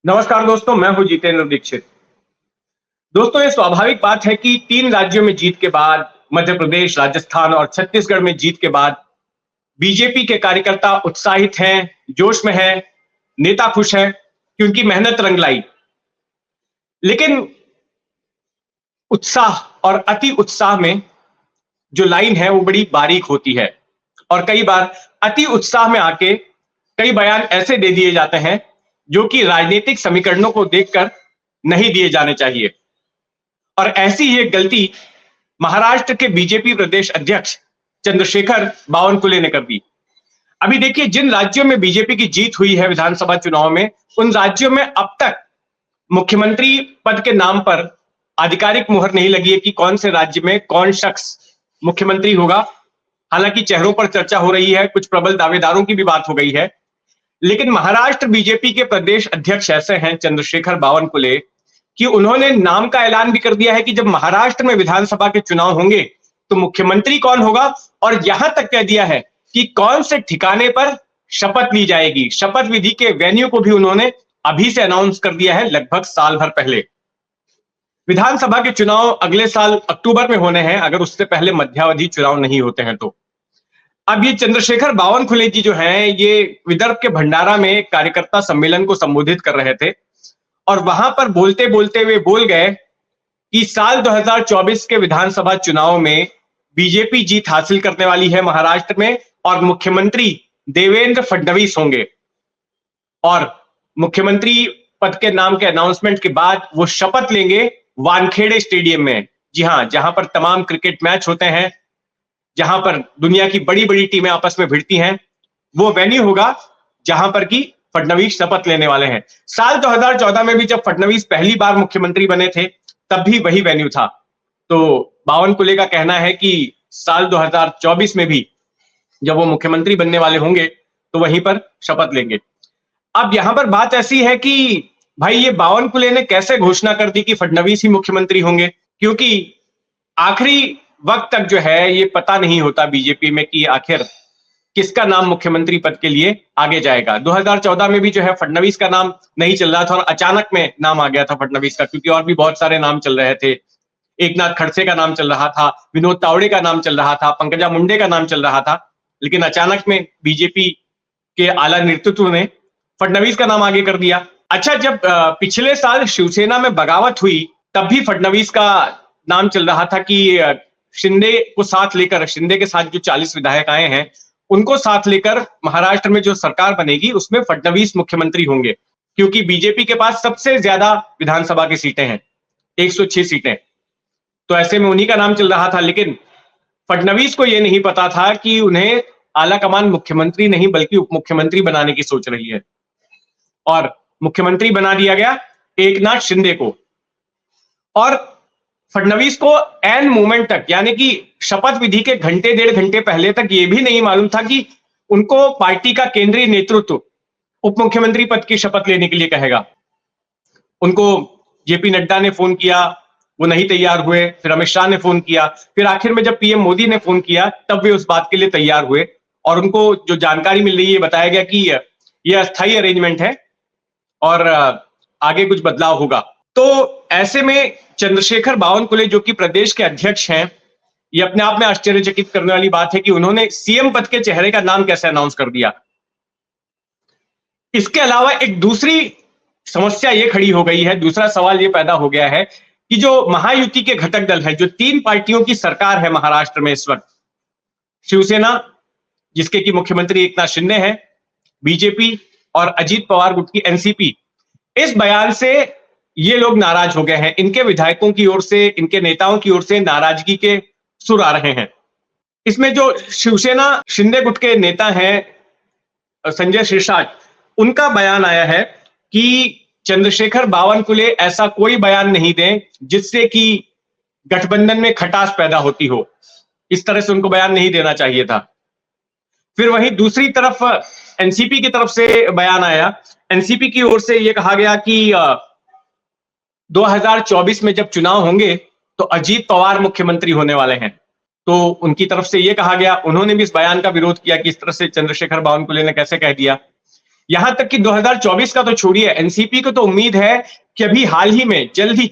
नमस्कार दोस्तों, मैं हूं जितेंद्र दीक्षित। दोस्तों, ये स्वाभाविक बात है कि 3 राज्यों में जीत के बाद, मध्य प्रदेश, राजस्थान और छत्तीसगढ़ में जीत के बाद बीजेपी के कार्यकर्ता उत्साहित हैं, जोश में हैं, नेता खुश हैं कि उनकी मेहनत रंग लाई। लेकिन उत्साह और अति उत्साह में जो लाइन है वो बड़ी बारीक होती है और कई बार अति उत्साह में आके कई बयान ऐसे दे दिए जाते हैं जो कि राजनीतिक समीकरणों को देखकर नहीं दिए जाने चाहिए। और ऐसी ही एक गलती महाराष्ट्र के बीजेपी प्रदेश अध्यक्ष चंद्रशेखर बावनकुले ने कर दी। अभी देखिए, जिन राज्यों में बीजेपी की जीत हुई है विधानसभा चुनाव में, उन राज्यों में अब तक मुख्यमंत्री पद के नाम पर आधिकारिक मुहर नहीं लगी है कि कौन से राज्य में कौन शख्स मुख्यमंत्री होगा। हालांकि चेहरों पर चर्चा हो रही है, कुछ प्रबल दावेदारों की भी बात हो गई है, लेकिन महाराष्ट्र बीजेपी के प्रदेश अध्यक्ष ऐसे हैं चंद्रशेखर बावनकुले कि उन्होंने नाम का ऐलान भी कर दिया है कि जब महाराष्ट्र में विधानसभा के चुनाव होंगे तो मुख्यमंत्री कौन होगा, और यहां तक कह दिया है कि कौन से ठिकाने पर शपथ ली जाएगी। शपथ विधि के वेन्यू को भी उन्होंने अभी से अनाउंस कर दिया है, लगभग साल भर पहले। विधानसभा के चुनाव अगले साल अक्टूबर में होने हैं, अगर उससे पहले मध्यावधि चुनाव नहीं होते हैं तो। अब ये चंद्रशेखर बावनकुले जी जो हैं, ये विदर्भ के भंडारा में एक कार्यकर्ता सम्मेलन को संबोधित कर रहे थे और वहां पर बोलते बोलते वे बोल गए कि साल 2024 के विधानसभा चुनाव में बीजेपी जीत हासिल करने वाली है महाराष्ट्र में और मुख्यमंत्री देवेंद्र फडणवीस होंगे। और मुख्यमंत्री पद के नाम के अनाउंसमेंट के बाद वो शपथ लेंगे वानखेड़े स्टेडियम में। जी हां, जहां पर तमाम क्रिकेट मैच होते हैं, जहां पर दुनिया की बड़ी बड़ी टीमें आपस में भिड़ती हैं, वो वेन्यू होगा जहां पर कि फडणवीस शपथ लेने वाले हैं। साल 2014 में भी जब फडणवीस पहली बार मुख्यमंत्री बने थे, तब भी वही वेन्यू था। तो बावनकुले का कहना है कि साल 2024 में भी जब वो मुख्यमंत्री बनने वाले होंगे तो वहीं पर शपथ लेंगे। अब यहां पर बात ऐसी है कि भाई, ये बावनकुले ने कैसे घोषणा कर दी कि फडणवीस ही मुख्यमंत्री होंगे, क्योंकि आखिरी वक्त तक जो है ये पता नहीं होता बीजेपी में कि आखिर किसका नाम मुख्यमंत्री पद के लिए आगे जाएगा। 2014 में भी जो है फडणवीस का नाम नहीं चल रहा था और अचानक में नाम आ गया था फडणवीस का, क्योंकि और भी बहुत सारे नाम चल रहे थे। एकनाथ खड़से का नाम चल रहा था, विनोद तावड़े का नाम चल रहा था, पंकजा मुंडे का नाम चल रहा था, लेकिन अचानक में बीजेपी के आला नेतृत्व ने फडणवीस का नाम आगे कर दिया। अच्छा, जब पिछले साल शिवसेना में बगावत हुई तब भी फडणवीस का नाम चल रहा था कि शिंदे को साथ लेकर, शिंदे के साथ जो 40 विधायक आए हैं उनको साथ लेकर महाराष्ट्र में जो सरकार बनेगी उसमें फडणवीस मुख्यमंत्री होंगे, क्योंकि बीजेपी के पास सबसे ज्यादा विधानसभा की सीटें हैं, 106 सीटें। तो ऐसे में उन्हीं का नाम चल रहा था, लेकिन फडणवीस को यह नहीं पता था कि उन्हें आला कमान मुख्यमंत्री नहीं बल्कि उप मुख्यमंत्री बनाने की सोच रही है, और मुख्यमंत्री बना दिया गया एकनाथ शिंदे को। और फडणवीस को एन मोमेंट तक, यानी कि शपथ विधि के घंटे डेढ़ घंटे पहले तक यह भी नहीं मालूम था कि उनको पार्टी का केंद्रीय नेतृत्व उप मुख्यमंत्री पद की शपथ लेने के लिए कहेगा। उनको जेपी नड्डा ने फोन किया, वो नहीं तैयार हुए, फिर अमित शाह ने फोन किया, फिर आखिर में जब पीएम मोदी ने फोन किया तब वे उस बात के लिए तैयार हुए, और उनको जो जानकारी मिल रही है बताया गया कि यह अस्थायी अरेंजमेंट है और आगे कुछ बदलाव होगा। तो ऐसे में चंद्रशेखर बावनकुले जो कि प्रदेश के अध्यक्ष हैं, ये अपने आप में आश्चर्यचकित करने वाली बात है कि उन्होंने सीएम पद के चेहरे का नाम कैसे अनाउंस कर दिया। इसके अलावा एक दूसरी समस्या ये खड़ी हो गई है, दूसरा सवाल ये पैदा हो गया है कि जो महायुति के घटक दल है, जो 3 पार्टियों की सरकार है महाराष्ट्र में इस वक्त, शिवसेना जिसके की मुख्यमंत्री एकनाथ शिंदे हैं, बीजेपी और अजीत पवार गुट की एनसीपी, इस बयान से ये लोग नाराज हो गए हैं। इनके विधायकों की ओर से, इनके नेताओं की ओर से नाराजगी के सुर आ रहे हैं। इसमें जो शिवसेना शिंदे गुट के नेता हैं संजय शिरसाट, उनका बयान आया है कि चंद्रशेखर बावनकुले ऐसा कोई बयान नहीं दें जिससे कि गठबंधन में खटास पैदा होती हो, इस तरह से उनको बयान नहीं देना चाहिए था। फिर वहीं दूसरी तरफ एनसीपी की तरफ से बयान आया। एनसीपी की ओर से यह कहा गया कि 2024 में जब चुनाव होंगे तो अजीत पवार मुख्यमंत्री होने वाले हैं। तो उनकी तरफ से यह कहा गया, उन्होंने भी इस बयान का विरोध किया कि इस तरह से चंद्रशेखर बावनकुले ने कैसे कह दिया। यहां तक कि 2024 का तो छोड़िए, एनसीपी को तो उम्मीद है कि अभी हाल ही में, जल्द ही,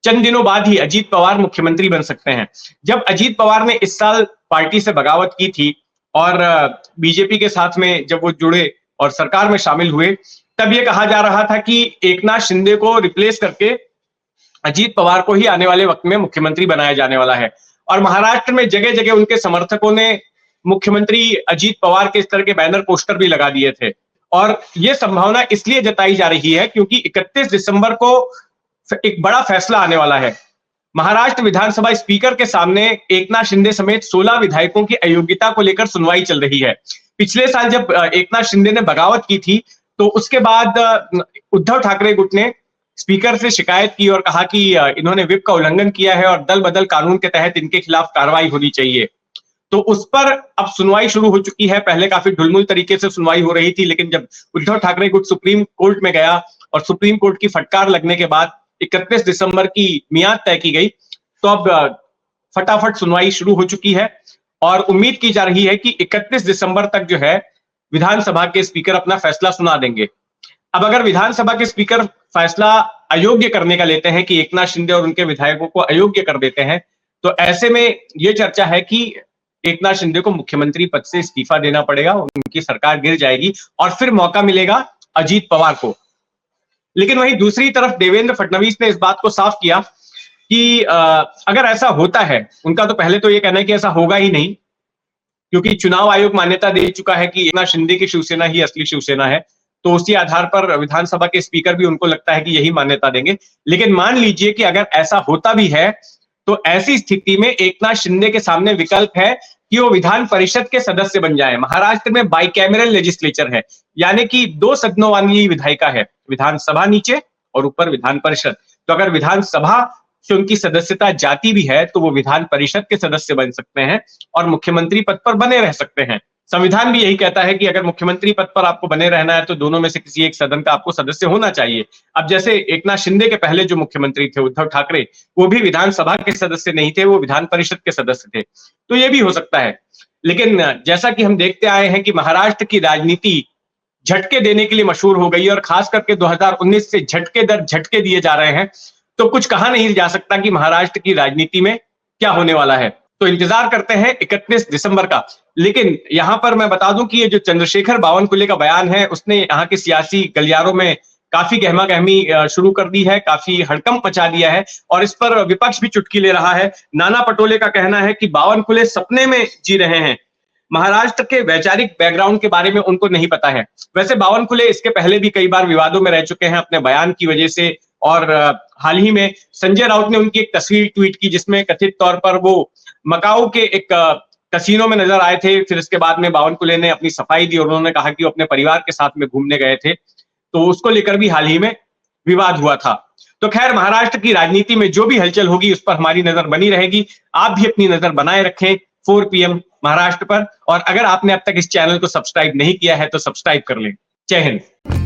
चंद दिनों बाद ही अजीत पवार मुख्यमंत्री बन सकते हैं। जब अजीत पवार ने इस साल पार्टी से बगावत की थी और बीजेपी के साथ में जब वो जुड़े और सरकार में शामिल हुए, तब ये कहा जा रहा था कि एकनाथ शिंदे को रिप्लेस करके अजीत पवार को ही आने वाले वक्त में मुख्यमंत्री बनाया जाने वाला है। और महाराष्ट्र में जगह जगह उनके समर्थकों ने मुख्यमंत्री अजीत पवार के इस तरह के बैनर पोस्टर भी लगा दिए थे। और यह संभावना इसलिए जताई जा रही है क्योंकि 31 दिसंबर को एक बड़ा फैसला आने वाला है। महाराष्ट्र विधानसभा स्पीकर के सामने एकनाथ शिंदे समेत 16 विधायकों की अयोग्यता को लेकर सुनवाई चल रही है। पिछले साल जब एकनाथ शिंदे ने बगावत की थी, तो उसके बाद उद्धव ठाकरे गुट ने स्पीकर से शिकायत की और कहा कि इन्होंने व्हिप का उल्लंघन किया है और दल बदल कानून के तहत इनके खिलाफ कार्रवाई होनी चाहिए। तो उस पर अब सुनवाई शुरू हो चुकी है। पहले काफी ढुलमुल तरीके से सुनवाई हो रही थी, लेकिन जब उद्धव ठाकरे गुट सुप्रीम कोर्ट में गया और सुप्रीम कोर्ट की फटकार लगने के बाद 31 दिसंबर की मियाद तय की गई, तो अब फटाफट सुनवाई शुरू हो चुकी है और उम्मीद की जा रही है कि 31 दिसंबर तक जो है विधानसभा के स्पीकर अपना फैसला सुना देंगे। अब अगर विधानसभा के स्पीकर फैसला अयोग्य करने का लेते हैं कि एकनाथ शिंदे और उनके विधायकों को अयोग्य कर देते हैं, तो ऐसे में यह चर्चा है कि एकनाथ शिंदे को मुख्यमंत्री पद से इस्तीफा देना पड़ेगा, उनकी सरकार गिर जाएगी और फिर मौका मिलेगा अजीत पवार को। लेकिन वहीं दूसरी तरफ देवेंद्र फडणवीस ने इस बात को साफ किया कि अगर ऐसा होता है, उनका तो पहले तो यह कहना है कि ऐसा होगा ही नहीं, क्योंकि चुनाव आयोग मान्यता दे चुका है कि एकनाथ शिंदे की शिवसेना ही असली शिवसेना है, तो उसी आधार पर विधानसभा के स्पीकर भी उनको लगता है कि यही मान्यता देंगे। लेकिन मान लीजिए कि अगर ऐसा होता भी है, तो ऐसी स्थिति में एकनाथ शिंदे के सामने विकल्प है कि वो विधान परिषद के सदस्य बन जाए। महाराष्ट्र में बाइकैमरल लेजिस्लेचर है, यानी कि 2 सदनों वाली विधायिका है, विधानसभा नीचे और ऊपर विधान परिषद। तो अगर विधानसभा से उनकी सदस्यता जाती भी है, तो वो विधान परिषद के सदस्य बन सकते हैं और मुख्यमंत्री पद पर बने रह सकते हैं। संविधान भी यही कहता है कि अगर मुख्यमंत्री पद पर आपको बने रहना है, तो दोनों में से किसी एक सदन का आपको सदस्य होना चाहिए। अब जैसे एकनाथ शिंदे के पहले जो मुख्यमंत्री थे उद्धव ठाकरे, वो भी विधानसभा के सदस्य नहीं थे, वो विधान परिषद के सदस्य थे। तो ये भी हो सकता है। लेकिन जैसा कि हम देखते आए हैं कि महाराष्ट्र की राजनीति झटके देने के लिए मशहूर हो गई है और खास करके 2019 से झटके दर झटके दिए जा रहे हैं, तो कुछ कहा नहीं जा सकता कि महाराष्ट्र की राजनीति में क्या होने वाला है। तो इंतजार करते हैं 31 दिसंबर का। लेकिन यहां पर मैं बता दूं कि ये जो चंद्रशेखर बावनकुले का बयान है, उसने यहां के सियासी गलियारों में काफी गहमा गहमी शुरू कर दी है, काफी हड़कंप मचा दिया है और इस पर विपक्ष भी चुटकी ले रहा है। नाना पटोले का कहना है कि बावनकुले सपने में जी रहे हैं, महाराष्ट्र के वैचारिक बैकग्राउंड के बारे में उनको नहीं पता है। वैसे बावनकुले इसके पहले भी कई बार विवादों में रह चुके हैं अपने बयान की वजह से, और हाल ही में संजय राउत ने उनकी एक तस्वीर ट्वीट की जिसमें कथित तौर पर वो मकाऊ के एक कसीनो में नजर आए थे। फिर इसके बाद में बावनकुले ने अपनी सफाई दी और उन्होंने कहा कि वो अपने परिवार के साथ में घूमने गए थे, तो उसको लेकर भी हाल ही में विवाद हुआ था। तो खैर, महाराष्ट्र की राजनीति में जो भी हलचल होगी उस पर हमारी नजर बनी रहेगी। आप भी अपनी नजर बनाए रखें 4 PM महाराष्ट्र पर, और अगर आपने अब तक इस चैनल को सब्सक्राइब नहीं किया है तो सब्सक्राइब कर लें। जय हिंद।